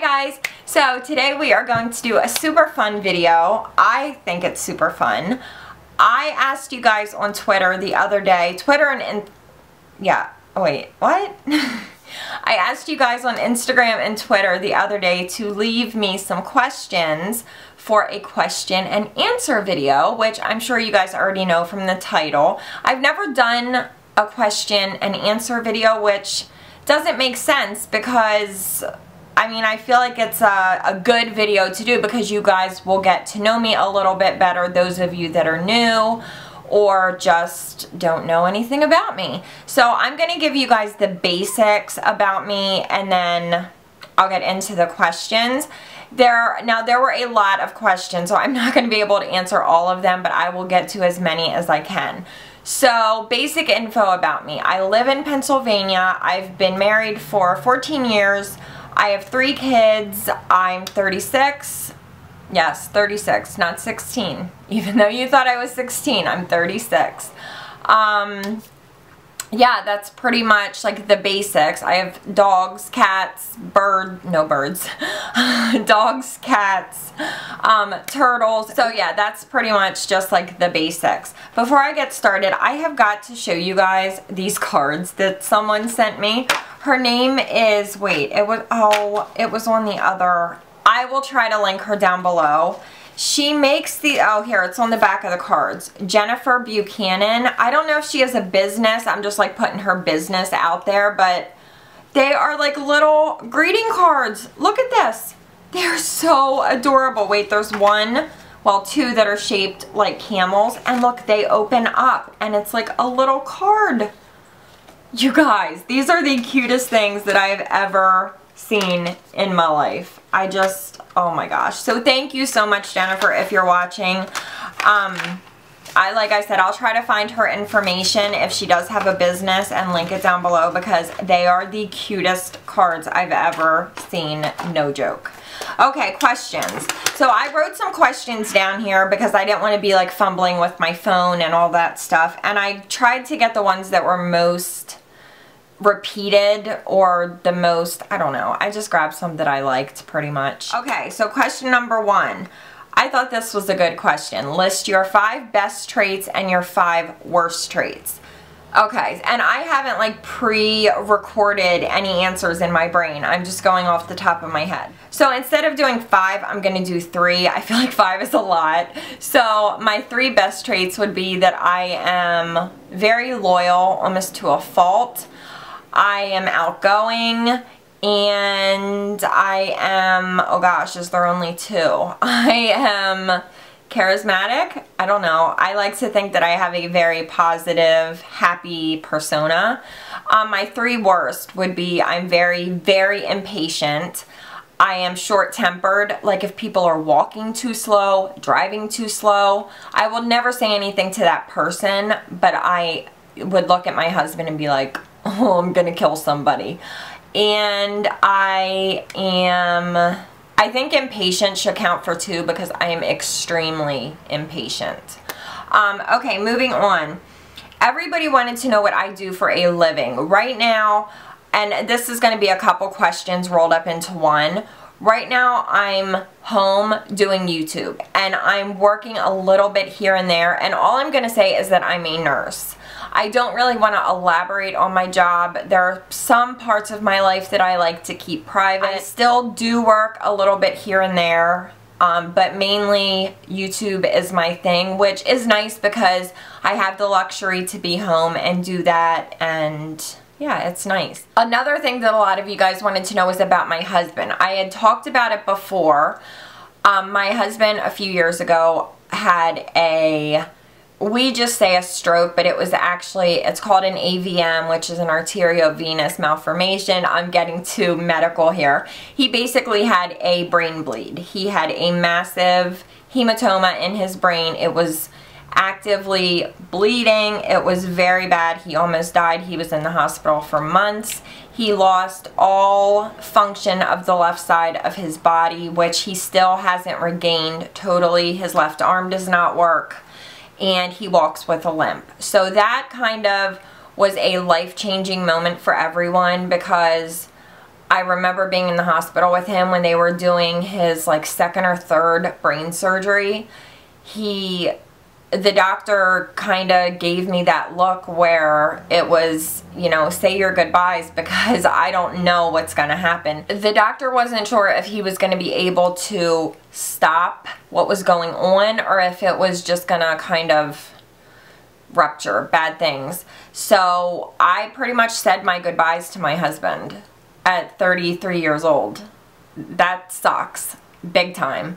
guys, so today we are going to do a super fun video. I think it's super fun. I asked you guys on Twitter the other day, I asked you guys on Instagram and Twitter the other day to leave me some questions for a question and answer video, which I'm sure you guys already know from the title. I've never done a question and answer video, which doesn't make sense because I feel like it's a good video to do because you guys will get to know me a little bit better, those of you that are new or just don't know anything about me. So I'm going to give you guys the basics about me and then I'll get into the questions. There were a lot of questions, so I'm not going to be able to answer all of them, but I will get to as many as I can. So, basic info about me. I live in Pennsylvania. I've been married for 14 years. I have 3 kids. I'm 36. Yes, 36, not 16. Even though you thought I was 16, I'm 36. Yeah, that's pretty much like the basics. I have dogs, cats, dogs, cats, turtles. So yeah, that's pretty much just like the basics. Before I get started, I have got to show you guys these cards that someone sent me. Her name is, it was on the other. I will try to link her down below. She makes here, it's on the back of the cards. Jennifer Buchanan. I don't know if she has a business. I'm just like putting her business out there, but they are like little greeting cards. Look at this. They're so adorable. Wait, there's 2 that are shaped like camels. And look, they open up and it's like a little card. You guys, these are the cutest things that I've ever seen in my life. Oh my gosh. So thank you so much, Jennifer, if you're watching. Like I said, I'll try to find her information if she does have a business and link it down below because they are the cutest cards I've ever seen. No joke. Okay, questions. So I wrote some questions down here because I didn't want to be like fumbling with my phone and all that stuff. And I tried to get the ones that were most repeated or the most, I don't know. I just grabbed some that I liked pretty much. Okay, so question number 1. I thought this was a good question. List your 5 best traits and your 5 worst traits. Okay, and I haven't like pre-recorded any answers in my brain. I'm just going off the top of my head. So instead of doing 5, I'm going to do 3. I feel like 5 is a lot. So my 3 best traits would be that I am very loyal, almost to a fault. I am outgoing, and I am, oh gosh, is there only 2? I am charismatic. I don't know. I like to think that I have a very positive, happy persona. My 3 worst would be I'm very, very impatient. I am short-tempered. Like if people are walking too slow, driving too slow, I will never say anything to that person, but I would look at my husband and be like, oh, I'm gonna kill somebody. And I think impatient should count for 2 because I am extremely impatient. Okay, moving on. Everybody wanted to know what I do for a living. Right now, and this is going to be a couple questions rolled up into one. Right now, I'm home doing YouTube, and I'm working a little bit here and there, and all I'm going to say is that I'm a nurse. I don't really want to elaborate on my job. There are some parts of my life that I like to keep private. I still do work a little bit here and there, but mainly YouTube is my thing, which is nice because I have the luxury to be home and do that, and yeah, it's nice. Another thing that a lot of you guys wanted to know was about my husband. I had talked about it before. My husband a few years ago had we just say a stroke, but it was actually, it's called an AVM, which is an arteriovenous malformation. I'm getting too medical here. He basically had a brain bleed. He had a massive hematoma in his brain. It was actively bleeding. It was very bad. He almost died. He was in the hospital for months. He lost all function of the left side of his body, which he still hasn't regained totally. His left arm does not work, and he walks with a limp. So that kind of was a life-changing moment for everyone because I remember being in the hospital with him when they were doing his like second or third brain surgery. The doctor kind of gave me that look where it was, you know, say your goodbyes because I don't know what's going to happen. The doctor wasn't sure if he was going to be able to stop what was going on or if it was just going to kind of rupture bad things. So I pretty much said my goodbyes to my husband at 33 years old. That sucks. Big time.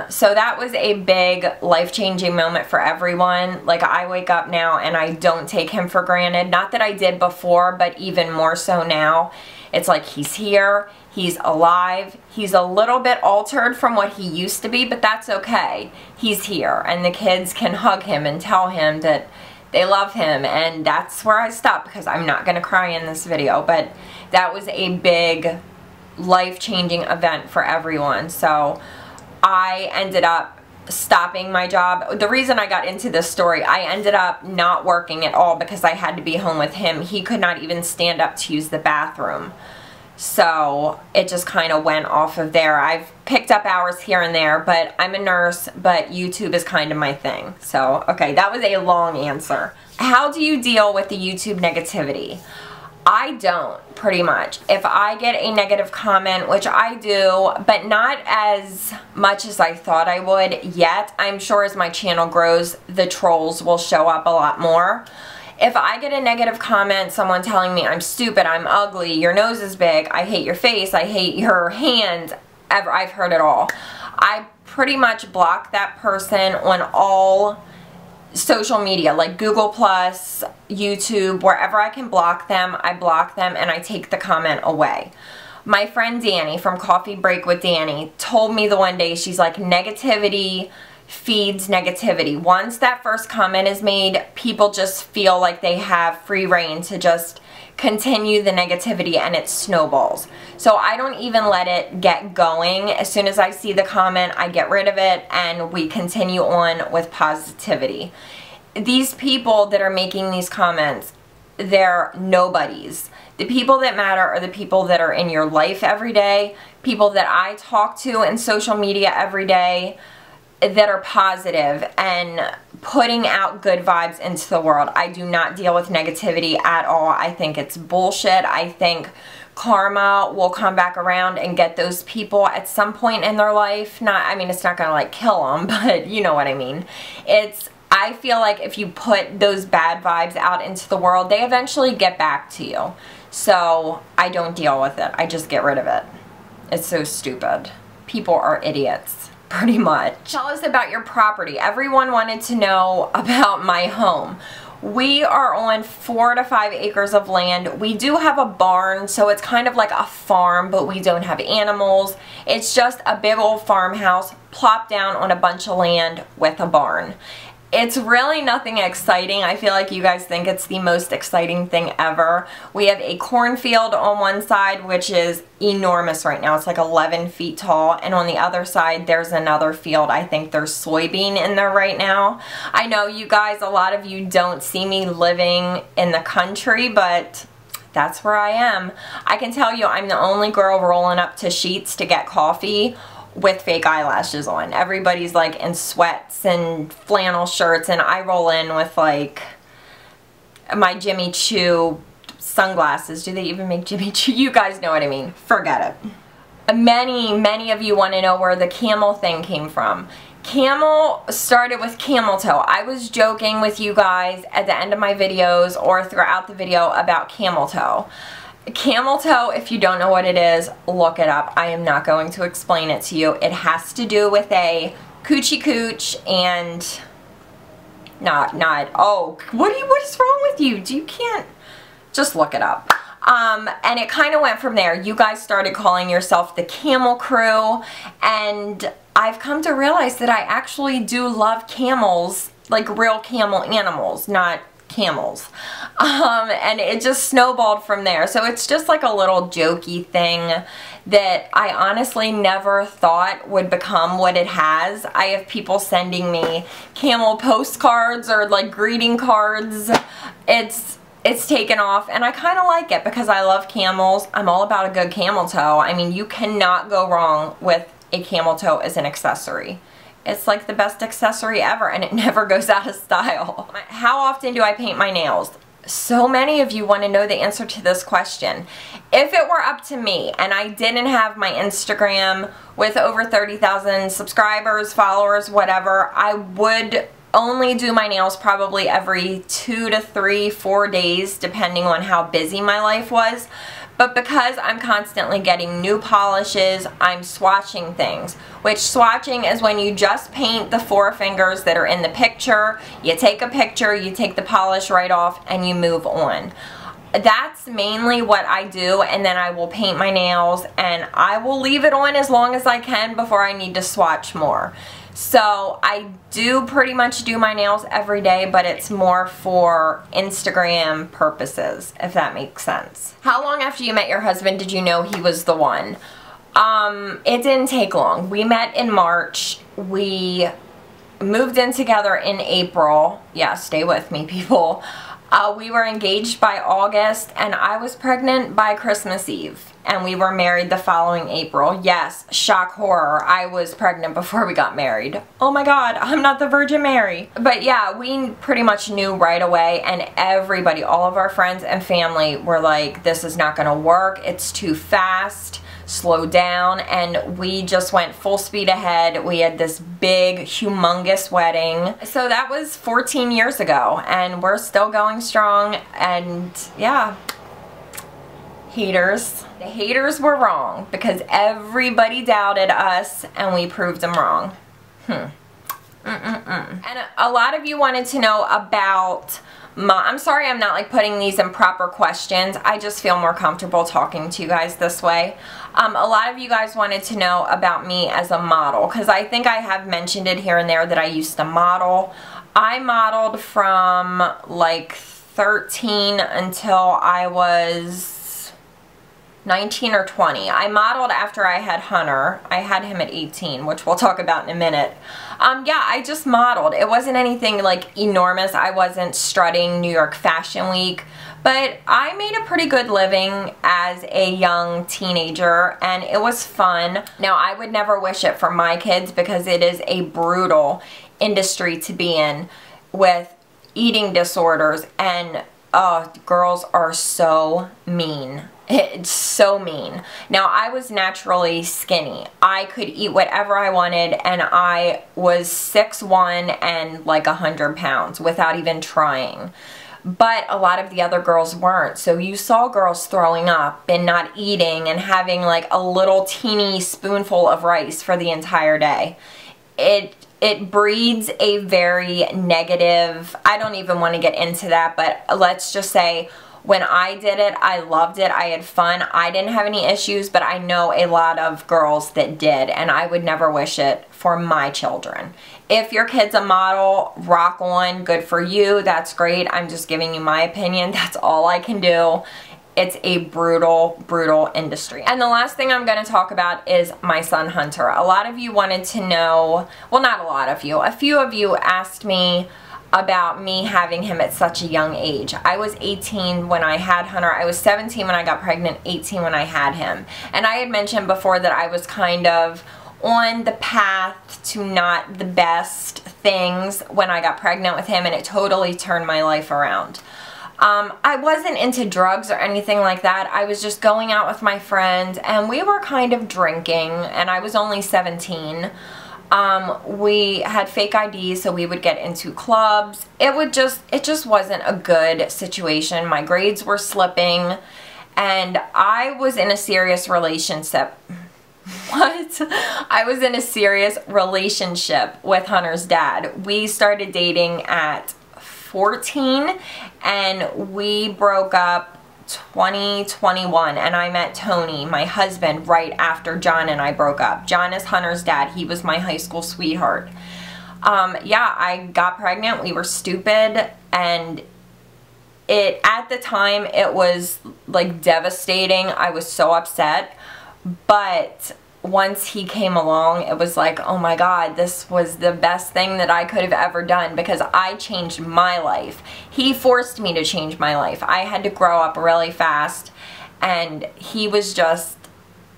So that was a big life-changing moment for everyone. Like, I wake up now and I don't take him for granted. Not that I did before, but even more so now. It's like he's here, he's alive, he's a little bit altered from what he used to be, but that's okay. He's here, and the kids can hug him and tell him that they love him, and that's where I stop because I'm not going to cry in this video, but that was a big life-changing event for everyone. So I ended up stopping my job. The reason I got into this story, I ended up not working at all because I had to be home with him. He could not even stand up to use the bathroom. So it just kind of went off of there. I've picked up hours here and there, but I'm a nurse, but YouTube is kind of my thing. So, okay, that was a long answer. How do you deal with the YouTube negativity? I don't, pretty much. If I get a negative comment, which I do, but not as much as I thought I would yet, I'm sure as my channel grows, the trolls will show up a lot more. If I get a negative comment, someone telling me I'm stupid, I'm ugly, your nose is big, I hate your face, I hate your hands, I've heard it all. I pretty much block that person on all social media, like Google+, YouTube, wherever I can block them, I block them and I take the comment away. My friend Danny from Coffee Break with Danny told me the one day, she's like, negativity feeds negativity. Once that first comment is made, people just feel like they have free reign to just continue the negativity and it snowballs. So I don't even let it get going. As soon as I see the comment, I get rid of it and we continue on with positivity. These people that are making these comments, they're nobodies. The people that matter are the people that are in your life every day, people that I talk to in social media every day, that are positive and putting out good vibes into the world. I do not deal with negativity at all. I think it's bullshit. I think karma will come back around and get those people at some point in their life. I mean, it's not gonna like kill them, but you know what I mean. I feel like if you put those bad vibes out into the world, they eventually get back to you. So I don't deal with it. I just get rid of it. It's so stupid. People are idiots. Pretty much. Tell us about your property. Everyone wanted to know about my home. We are on 4 to 5 acres of land. We do have a barn, so it's kind of like a farm, but we don't have animals. It's just a big old farmhouse plopped down on a bunch of land with a barn. It's really nothing exciting. I feel like you guys think it's the most exciting thing ever. We have a cornfield on one side, which is enormous right now. It's like 11 feet tall. And on the other side, there's another field. I think there's soybean in there right now. I know you guys, a lot of you don't see me living in the country, but that's where I am. I can tell you I'm the only girl rolling up to Sheetz to get coffee with fake eyelashes on. Everybody's like in sweats and flannel shirts, and I roll in with like my Jimmy Choo sunglasses. Do they even make Jimmy Choo? You guys know what I mean. Forget it. Many of you want to know where the camel thing came from. Camel started with camel toe. I was joking with you guys at the end of my videos or throughout the video about camel toe. Camel toe, if you don't know what it is, look it up. I am not going to explain it to you. It has to do with a coochie cooch and oh, what is wrong with you? You can't, just look it up. And it kind of went from there. You guys started calling yourself the Camel Crew, and I've come to realize that I actually do love camels, like real camel animals, not camels. And it just snowballed from there. So it's just like a little jokey thing that I honestly never thought would become what it has. I have people sending me camel postcards or like greeting cards. it's taken off, and I kind of like it because I love camels. I'm all about a good camel toe. I mean, you cannot go wrong with a camel toe as an accessory. It's like the best accessory ever, and it never goes out of style. How often do I paint my nails? So many of you want to know the answer to this question. If it were up to me and I didn't have my Instagram with over 30,000 subscribers, followers, whatever, I would only do my nails probably every 2 to 3, 4 days, depending on how busy my life was. But because I'm constantly getting new polishes, I'm swatching things. Which swatching is when you just paint the 4 fingers that are in the picture, you take a picture, you take the polish right off, and you move on. That's mainly what I do, and then I will paint my nails, and I will leave it on as long as I can before I need to swatch more. So I do pretty much do my nails every day, but it's more for Instagram purposes, if that makes sense. How long after you met your husband did you know he was the one? It didn't take long. We met in March. We moved in together in April. Yeah, stay with me, people. We were engaged by August, and I was pregnant by Christmas Eve. And we were married the following April. Yes, shock horror, I was pregnant before we got married. Oh my God, I'm not the Virgin Mary. But yeah, we pretty much knew right away, and everybody, all of our friends and family were like, this is not gonna work, it's too fast, slow down, and we just went full speed ahead. We had this big, humongous wedding. So that was 14 years ago, and we're still going strong, and yeah. Haters. The haters were wrong because everybody doubted us and we proved them wrong. And a lot of you wanted to know about I'm sorry I'm not like putting these in proper questions. I just feel more comfortable talking to you guys this way. A lot of you guys wanted to know about me as a model because I think I have mentioned it here and there that I used to model. I modeled from like 13 until I was 19 or 20. I modeled after I had Hunter. I had him at 18, which we'll talk about in a minute. Yeah, I just modeled. It wasn't anything like enormous. I wasn't strutting New York Fashion Week, but I made a pretty good living as a young teenager, and it was fun. Now, I would never wish it for my kids because it is a brutal industry to be in with eating disorders, and girls are so mean. It's so mean. Now, I was naturally skinny. I could eat whatever I wanted, and I was 6'1" and like 100 pounds without even trying. But a lot of the other girls weren't. So you saw girls throwing up and not eating and having like a little teeny spoonful of rice for the entire day. It breeds a very negative, I don't even want to get into that, but let's just say when I did it, I loved it, I had fun, I didn't have any issues, but I know a lot of girls that did, and I would never wish it for my children. If your kid's a model, rock on, good for you, that's great. I'm just giving you my opinion, that's all I can do. It's a brutal, brutal industry. And the last thing I'm going to talk about is my son Hunter. A lot of you wanted to know, well, not a lot of you, a few of you asked me about me having him at such a young age. I was 18 when I had Hunter. I was 17 when I got pregnant, 18 when I had him. And I had mentioned before that I was kind of on the path to not the best things when I got pregnant with him, and it totally turned my life around. I wasn't into drugs or anything like that. I was just going out with my friends, and we were kind of drinking, and I was only 17. We had fake IDs, so we would get into clubs. It just wasn't a good situation. My grades were slipping, and I was in a serious relationship. What? I was in a serious relationship with Hunter's dad. We started dating at 14, and we broke up 2021, and I met Tony, my husband, right after John and I broke up. John is Hunter's dad. He was my high school sweetheart. Yeah, I got pregnant. We were stupid, and at the time, it was like devastating. I was so upset, but once he came along, it was like, oh my God, this was the best thing that I could have ever done, because I changed my life. He forced me to change my life. I had to grow up really fast, and he was just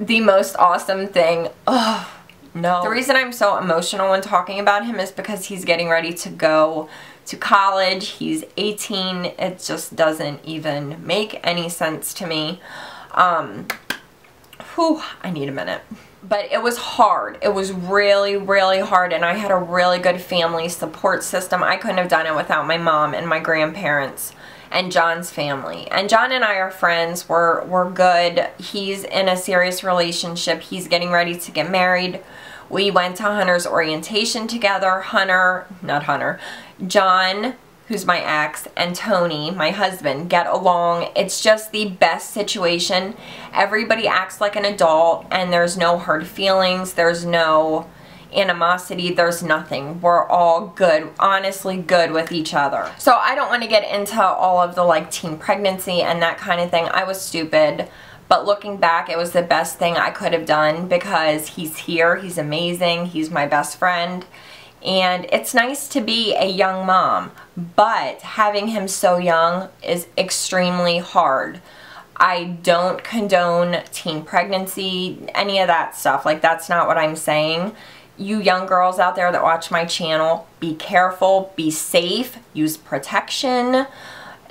the most awesome thing. Oh, no. The reason I'm so emotional when talking about him is because he's getting ready to go to college. He's 18. It just doesn't even make any sense to me. Whew, I need a minute. But it was hard. It was really, really hard, and I had a really good family support system. I couldn't have done it without my mom and my grandparents and John's family. And John and I are friends. We're good. He's in a serious relationship. He's getting ready to get married. We went to Hunter's orientation together. John, who's my ex, and Tony, my husband, get along. It's just the best situation. Everybody acts like an adult, and there's no hard feelings. There's no animosity. There's nothing. We're all good, honestly good with each other. So I don't want to get into all of the like teen pregnancy and that kind of thing. I was stupid. But looking back, it was the best thing I could have done, because he's here. He's amazing. He's my best friend. And it's nice to be a young mom, but having him so young is extremely hard. I don't condone teen pregnancy, any of that stuff. Like, that's not what I'm saying. You young girls out there that watch my channel, be careful, be safe, use protection.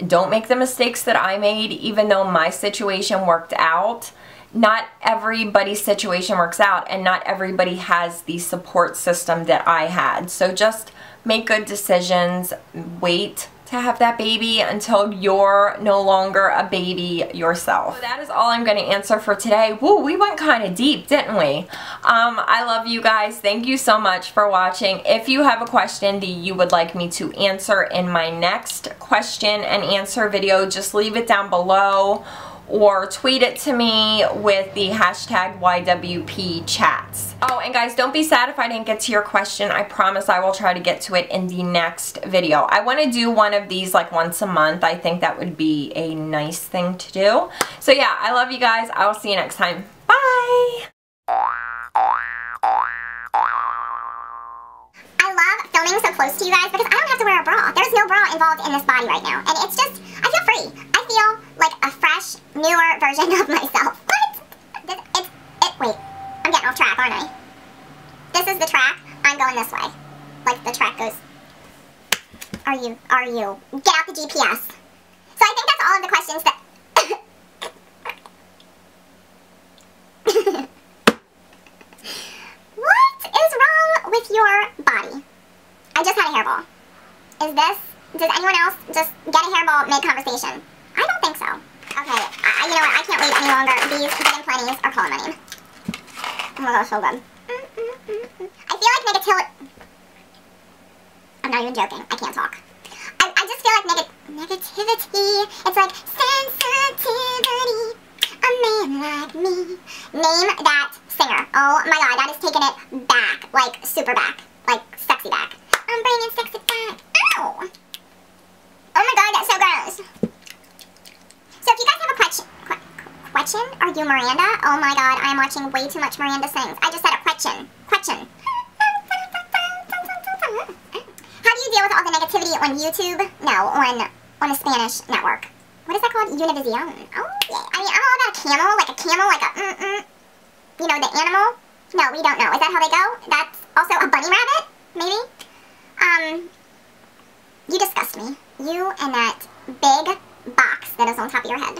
Don't make the mistakes that I made, even though my situation worked out. Not everybody's situation works out, and not everybody has the support system that I had. So just make good decisions. Wait to have that baby until you're no longer a baby yourself. So that is all I'm going to answer for today. Woo, we went kind of deep, didn't we? I love you guys. Thank you so much for watching. If you have a question that you would like me to answer in my next question and answer video, just leave it down below, or tweet it to me with the hashtag YWPchats. Oh, and guys, don't be sad if I didn't get to your question. I promise I will try to get to it in the next video. I want to do one of these like once a month. I think that would be a nice thing to do. So yeah, I love you guys. I will see you next time. Bye! I love filming so close to you guys because I don't have to wear a bra. There's no bra involved in this body right now. And it's just, I feel free. I feel like a fresh, newer version of myself. What? Wait, I'm getting off track, aren't I? This is the track. I'm going this way. Like the track goes. Are you? Get out the GPS. So I think that's all of the questions that... What is wrong with your body? I just had a hairball. Does anyone else just get a hairball mid-conversation? I don't think so. Okay, you know what, I can't wait any longer. These Good and Plenty's are calling my name. Oh my gosh, so good. I feel like negativity... I'm not even joking, I can't talk. I just feel like negativity. It's like sensitivity. A man like me. Name that singer. Oh my god, that is taking it back. Like, super back. Like, sexy back. I'm bringing sexy back. Ow! Oh my god, that's so gross. So if you guys have a question, are you Miranda? Oh my god, I am watching way too much Miranda Sings. I just said a question. How do you deal with all the negativity on YouTube? No, on a Spanish network. What is that called? Univision. Oh yeah. I mean, I'm all about a camel, like a you know, the animal. No, we don't know. Is that how they go? That's also a bunny rabbit, maybe. You disgust me. You and that big box that is on top of your head.